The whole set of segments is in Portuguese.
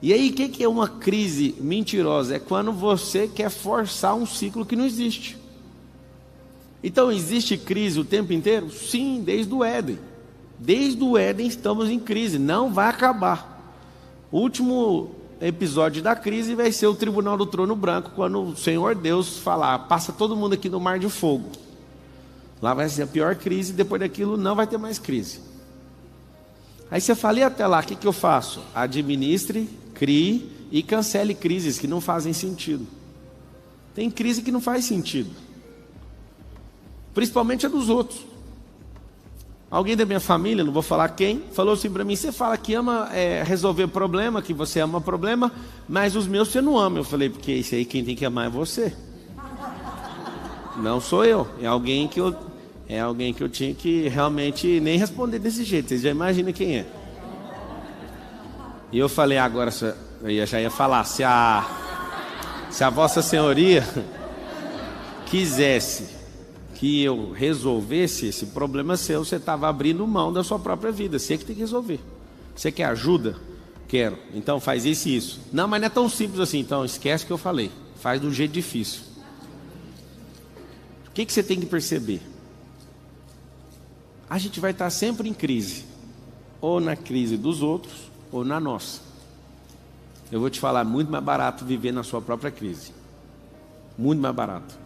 E aí, o que é uma crise mentirosa? É quando você quer forçar um ciclo que não existe. Então, existe crise o tempo inteiro? Sim, desde o Éden. Desde o Éden estamos em crise, não vai acabar. O último episódio da crise vai ser o Tribunal do Trono Branco, quando o Senhor Deus falar, passa todo mundo aqui no mar de fogo. Lá vai ser a pior crise, depois daquilo não vai ter mais crise. Aí você fala, e até lá, o que eu faço? Administre, crie e cancele crises que não fazem sentido. Tem crise que não faz sentido, principalmente a dos outros. Alguém da minha família, não vou falar quem, falou assim para mim, você fala que ama resolver problema, que você ama problema, mas os meus você não ama. Eu falei, porque isso aí quem tem que amar é você. Não sou eu, é alguém que eu tinha que realmente nem responder desse jeito, vocês já imaginam quem é. E eu falei, agora, eu já ia falar, se a Vossa Senhoria quisesse que eu resolvesse esse problema seu, você estava abrindo mão da sua própria vida, você que tem que resolver. Você quer ajuda? Quero, então faz isso e isso. Não, mas não é tão simples assim, então esquece o que eu falei, faz do jeito difícil. O que você tem que perceber? A gente vai estar sempre em crise, ou na crise dos outros, ou na nossa. Eu vou te falar, muito mais barato viver na sua própria crise. Muito mais barato.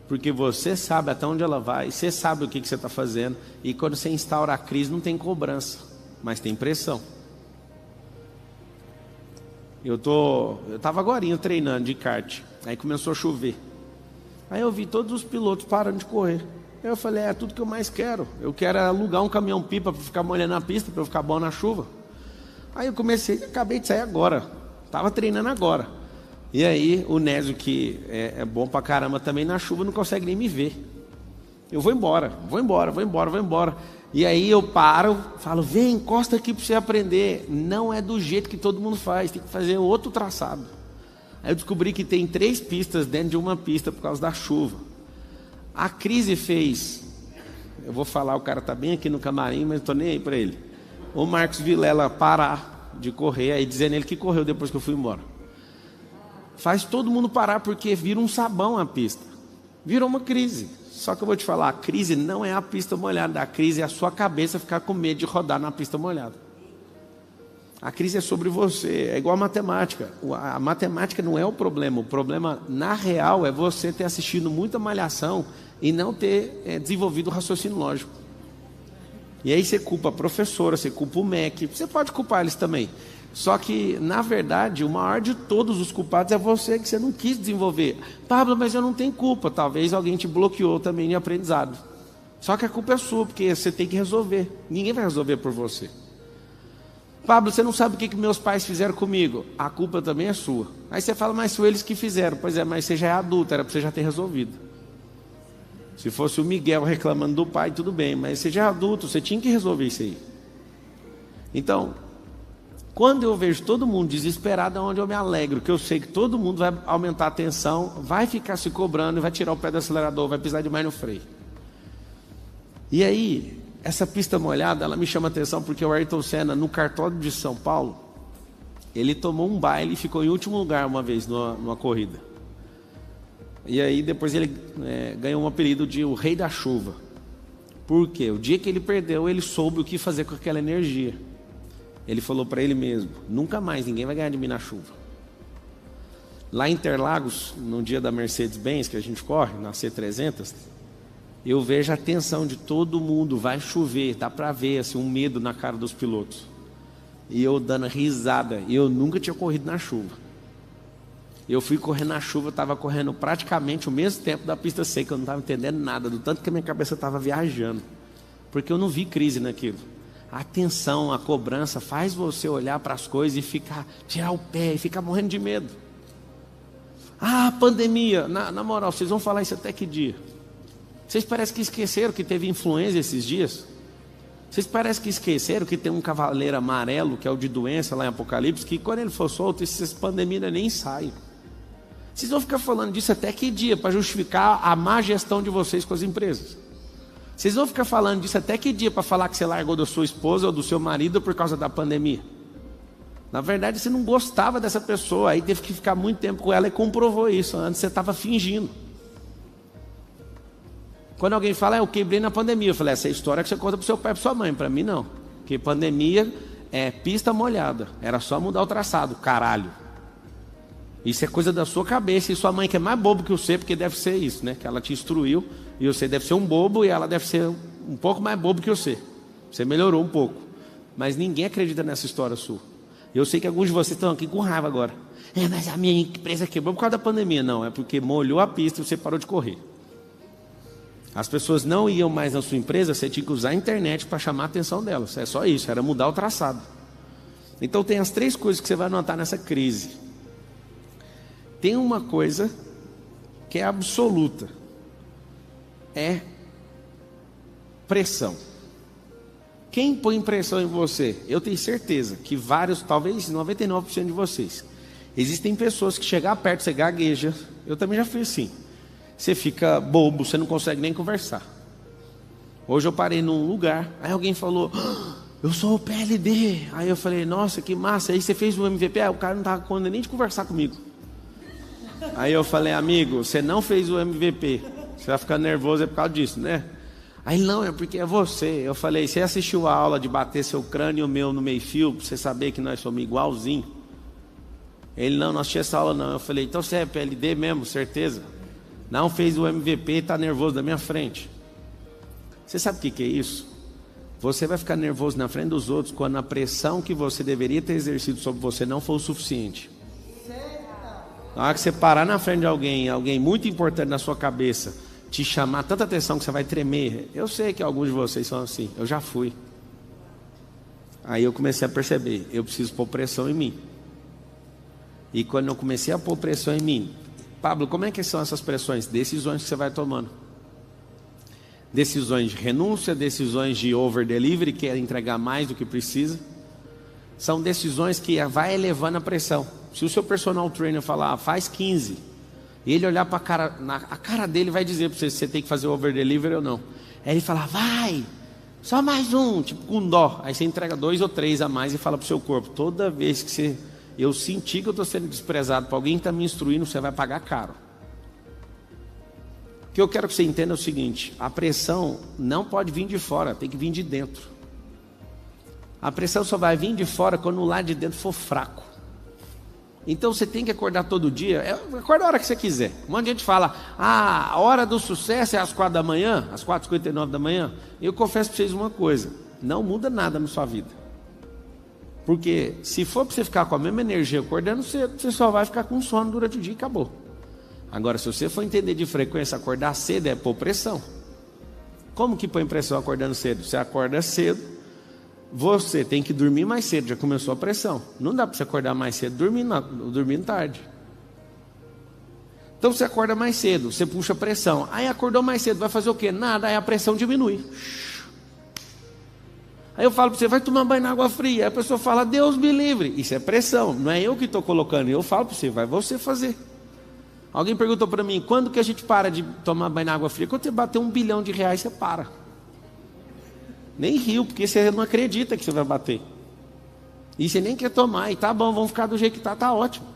Porque você sabe até onde ela vai, você sabe o que você está fazendo, e quando você instaura a crise não tem cobrança, mas tem pressão. Eu estava agorinha treinando de kart, aí começou a chover. Aí eu vi todos os pilotos parando de correr. Aí eu falei, é tudo que eu mais quero. Eu quero alugar um caminhão-pipa para ficar molhando a pista, para eu ficar bom na chuva. Aí eu acabei de sair agora. Estava treinando agora. E aí o Nésio, que é bom pra caramba também, na chuva não consegue nem me ver. Eu vou embora. E aí eu paro, falo, vem, encosta aqui para você aprender. Não é do jeito que todo mundo faz, tem que fazer outro traçado. Aí eu descobri que tem 3 pistas dentro de uma pista por causa da chuva. A crise fez, eu vou falar, o cara está bem aqui no camarim, mas não estou nem aí para ele. O Marcos Vilela parar de correr, aí dizendo ele que correu depois que eu fui embora. Faz todo mundo parar porque vira um sabão a pista. Virou uma crise. Só que eu vou te falar, a crise não é a pista molhada, a crise é a sua cabeça ficar com medo de rodar na pista molhada. A crise é sobre você, é igual a matemática. A matemática não é o problema na real é você ter assistido muita malhação e não ter desenvolvido o raciocínio lógico. E aí você culpa a professora, você culpa o MEC, você pode culpar eles também. Só que, na verdade, o maior de todos os culpados é você, que você não quis desenvolver. Pablo, mas eu não tenho culpa. Talvez alguém te bloqueou também de aprendizado. Só que a culpa é sua, porque você tem que resolver. Ninguém vai resolver por você. Pablo, você não sabe o que meus pais fizeram comigo. A culpa também é sua. Aí você fala, mas foi eles que fizeram. Pois é, mas você já é adulto, era para você já ter resolvido. Se fosse o Miguel reclamando do pai, tudo bem. Mas você já é adulto, você tinha que resolver isso aí. Então, quando eu vejo todo mundo desesperado, é onde eu me alegro. Que eu sei que todo mundo vai aumentar a tensão, vai ficar se cobrando, vai tirar o pé do acelerador, vai pisar demais no freio. E aí, essa pista molhada, ela me chama a atenção porque o Ayrton Senna, no cartódromo de São Paulo, ele tomou um baile e ficou em último lugar uma vez numa corrida. E aí depois ele ganhou um apelido de o Rei da Chuva. Por quê? O dia que ele perdeu, ele soube o que fazer com aquela energia. Ele falou para ele mesmo, nunca mais ninguém vai ganhar de mim na chuva. Lá em Interlagos, no dia da Mercedes-Benz, que a gente corre, na C300, eu vejo a tensão de todo mundo, vai chover, dá para ver assim, um medo na cara dos pilotos. E eu dando risada, e eu nunca tinha corrido na chuva. Eu fui correr na chuva, estava correndo praticamente o mesmo tempo da pista seca, eu não estava entendendo nada, do tanto que a minha cabeça estava viajando. Porque eu não vi crise naquilo. A tensão, a cobrança faz você olhar para as coisas e tirar o pé e ficar morrendo de medo. Ah, pandemia, na moral, vocês vão falar isso até que dia? Vocês parecem que esqueceram que teve influenza esses dias? Vocês parecem que esqueceram que tem um cavaleiro amarelo, que é o de doença lá em Apocalipse, que quando ele for solto, essas pandemias nem saem. Vocês vão ficar falando disso até que dia, para justificar a má gestão de vocês com as empresas? Vocês vão ficar falando disso até que dia, para falar que você largou da sua esposa ou do seu marido por causa da pandemia? Na verdade, você não gostava dessa pessoa, aí teve que ficar muito tempo com ela e comprovou isso. Antes você estava fingindo. Quando alguém fala, eu quebrei na pandemia, eu falei, essa é a história que você conta para seu pai e para sua mãe. Para mim, não. Porque pandemia é pista molhada. Era só mudar o traçado, caralho. Isso é coisa da sua cabeça. E sua mãe que é mais bobo que você, porque deve ser isso, né? Que ela te instruiu. E você deve ser um bobo e ela deve ser um pouco mais bobo que você. Você melhorou um pouco. Mas ninguém acredita nessa história sua. Eu sei que alguns de vocês estão aqui com raiva agora. Mas a minha empresa quebrou por causa da pandemia. Não, é porque molhou a pista e você parou de correr. As pessoas não iam mais na sua empresa, você tinha que usar a internet para chamar a atenção delas. É só isso, era mudar o traçado. Então tem as 3 coisas que você vai notar nessa crise. Tem uma coisa que é absoluta. É pressão. Quem põe pressão em você? Eu tenho certeza que vários, talvez 99% de vocês. Existem pessoas que chegam perto, você gagueja. Eu também já fiz assim. Você fica bobo, você não consegue nem conversar. Hoje eu parei num lugar, aí alguém falou, eu sou o PLD. Aí eu falei, nossa, que massa. Aí você fez o MVP? Aí o cara não estava com nem de conversar comigo. Aí eu falei, amigo, você não fez o MVP. Você vai ficar nervoso é por causa disso, né? Aí não, é porque é você. Eu falei, você assistiu a aula de bater seu crânio e o meu no meio-fio, para você saber que nós somos igualzinho? Ele, não assistiu essa aula não. Eu falei, então você é PLD mesmo, certeza? Não fez o MVP e está nervoso da minha frente. Você sabe o que é isso? Você vai ficar nervoso na frente dos outros quando a pressão que você deveria ter exercido sobre você não for o suficiente. Na hora que você parar na frente de alguém muito importante na sua cabeça, te chamar tanta atenção que você vai tremer. Eu sei que alguns de vocês são assim, eu já fui. Aí eu comecei a perceber, eu preciso pôr pressão em mim. E quando eu comecei a pôr pressão em mim, Pablo, como é que são essas pressões? Decisões que você vai tomando. Decisões de renúncia, decisões de over-delivery, que é entregar mais do que precisa. São decisões que vai elevando a pressão. Se o seu personal trainer falar, faz 15, e ele olhar para a cara dele vai dizer para você se você tem que fazer over-delivery ou não. Aí ele fala, vai, só mais um, tipo com dó. Aí você entrega 2 ou 3 a mais e fala para o seu corpo, toda vez que eu sentir que eu estou sendo desprezado por alguém que está me instruindo, você vai pagar caro. O que eu quero que você entenda é o seguinte, a pressão não pode vir de fora, tem que vir de dentro. A pressão só vai vir de fora quando o lado de dentro for fraco. Então você tem que acordar todo dia, acorda a hora que você quiser. Um monte de gente fala, a hora do sucesso é às 4 da manhã, às 4h59 da manhã. Eu confesso para vocês uma coisa, não muda nada na sua vida. Porque se for para você ficar com a mesma energia acordando cedo, você só vai ficar com sono durante o dia e acabou. Agora, se você for entender de frequência, acordar cedo é pôr pressão. Como que põe pressão acordando cedo? Você acorda cedo, você tem que dormir mais cedo, já começou a pressão. Não dá para você acordar mais cedo dormindo tarde. Então você acorda mais cedo, você puxa pressão. Aí acordou mais cedo, vai fazer o quê? Nada, aí a pressão diminui. Aí eu falo para você, vai tomar banho na água fria. Aí a pessoa fala, Deus me livre. Isso é pressão, não é eu que estou colocando. Eu falo para você, vai você fazer. Alguém perguntou para mim, quando que a gente para de tomar banho na água fria? Quando você bater R$1 bilhão, você para. Nem riu, porque você não acredita que você vai bater. E você nem quer tomar, e tá bom, vamos ficar do jeito que tá ótimo.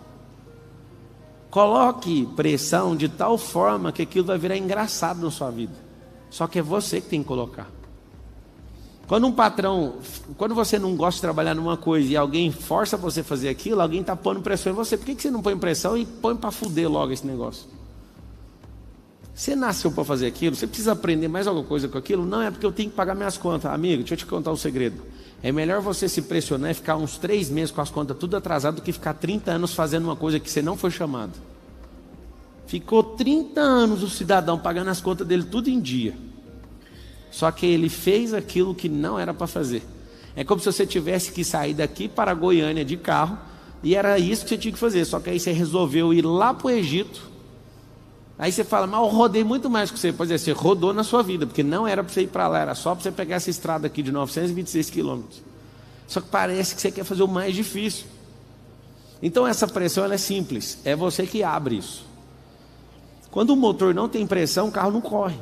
Coloque pressão de tal forma que aquilo vai virar engraçado na sua vida. Só que é você que tem que colocar. Quando você não gosta de trabalhar numa coisa e alguém força você a fazer aquilo, alguém está pondo pressão em você. Por que você não põe pressão e põe para fuder logo esse negócio? Você nasceu para fazer aquilo, você precisa aprender mais alguma coisa com aquilo? Não, é porque eu tenho que pagar minhas contas. Amigo, deixa eu te contar um segredo. É melhor você se pressionar e ficar uns 3 meses com as contas tudo atrasado do que ficar 30 anos fazendo uma coisa que você não foi chamado. Ficou 30 anos o cidadão pagando as contas dele tudo em dia. Só que ele fez aquilo que não era para fazer. É como se você tivesse que sair daqui para Goiânia de carro, e era isso que você tinha que fazer. Só que aí você resolveu ir lá para o Egito. Aí você fala, mas eu rodei muito mais que você. Pois é, você rodou na sua vida, porque não era para você ir para lá, era só para você pegar essa estrada aqui de 926 quilômetros. Só que parece que você quer fazer o mais difícil. Então essa pressão ela é simples, é você que abre isso. Quando o motor não tem pressão, o carro não corre.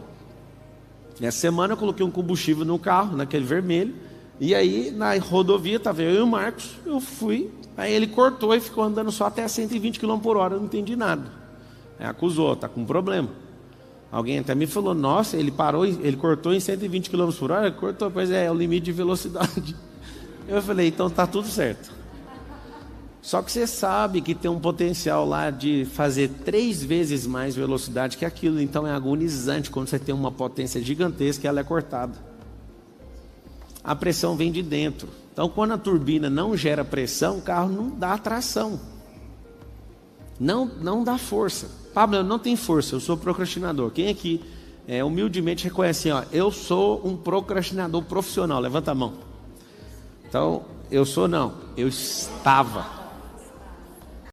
Essa semana eu coloquei um combustível no carro, naquele vermelho, E aí, na rodovia, estava eu e o Marcos, eu fui, aí ele cortou e ficou andando só até 120 km por hora, eu não entendi nada. Aí acusou, tá com problema. Alguém até me falou, nossa, ele parou, ele cortou em 120 km por hora? Cortou, pois é o limite de velocidade. Eu falei, então tá tudo certo. Só que você sabe que tem um potencial lá de fazer 3 vezes mais velocidade que aquilo, então é agonizante quando você tem uma potência gigantesca e ela é cortada. A pressão vem de dentro. Então, quando a turbina não gera pressão, o carro não dá tração. Não dá força. Pablo, eu não tenho força, eu sou procrastinador. Quem aqui humildemente reconhece assim, ó, eu sou um procrastinador profissional? Levanta a mão. Então, eu estava.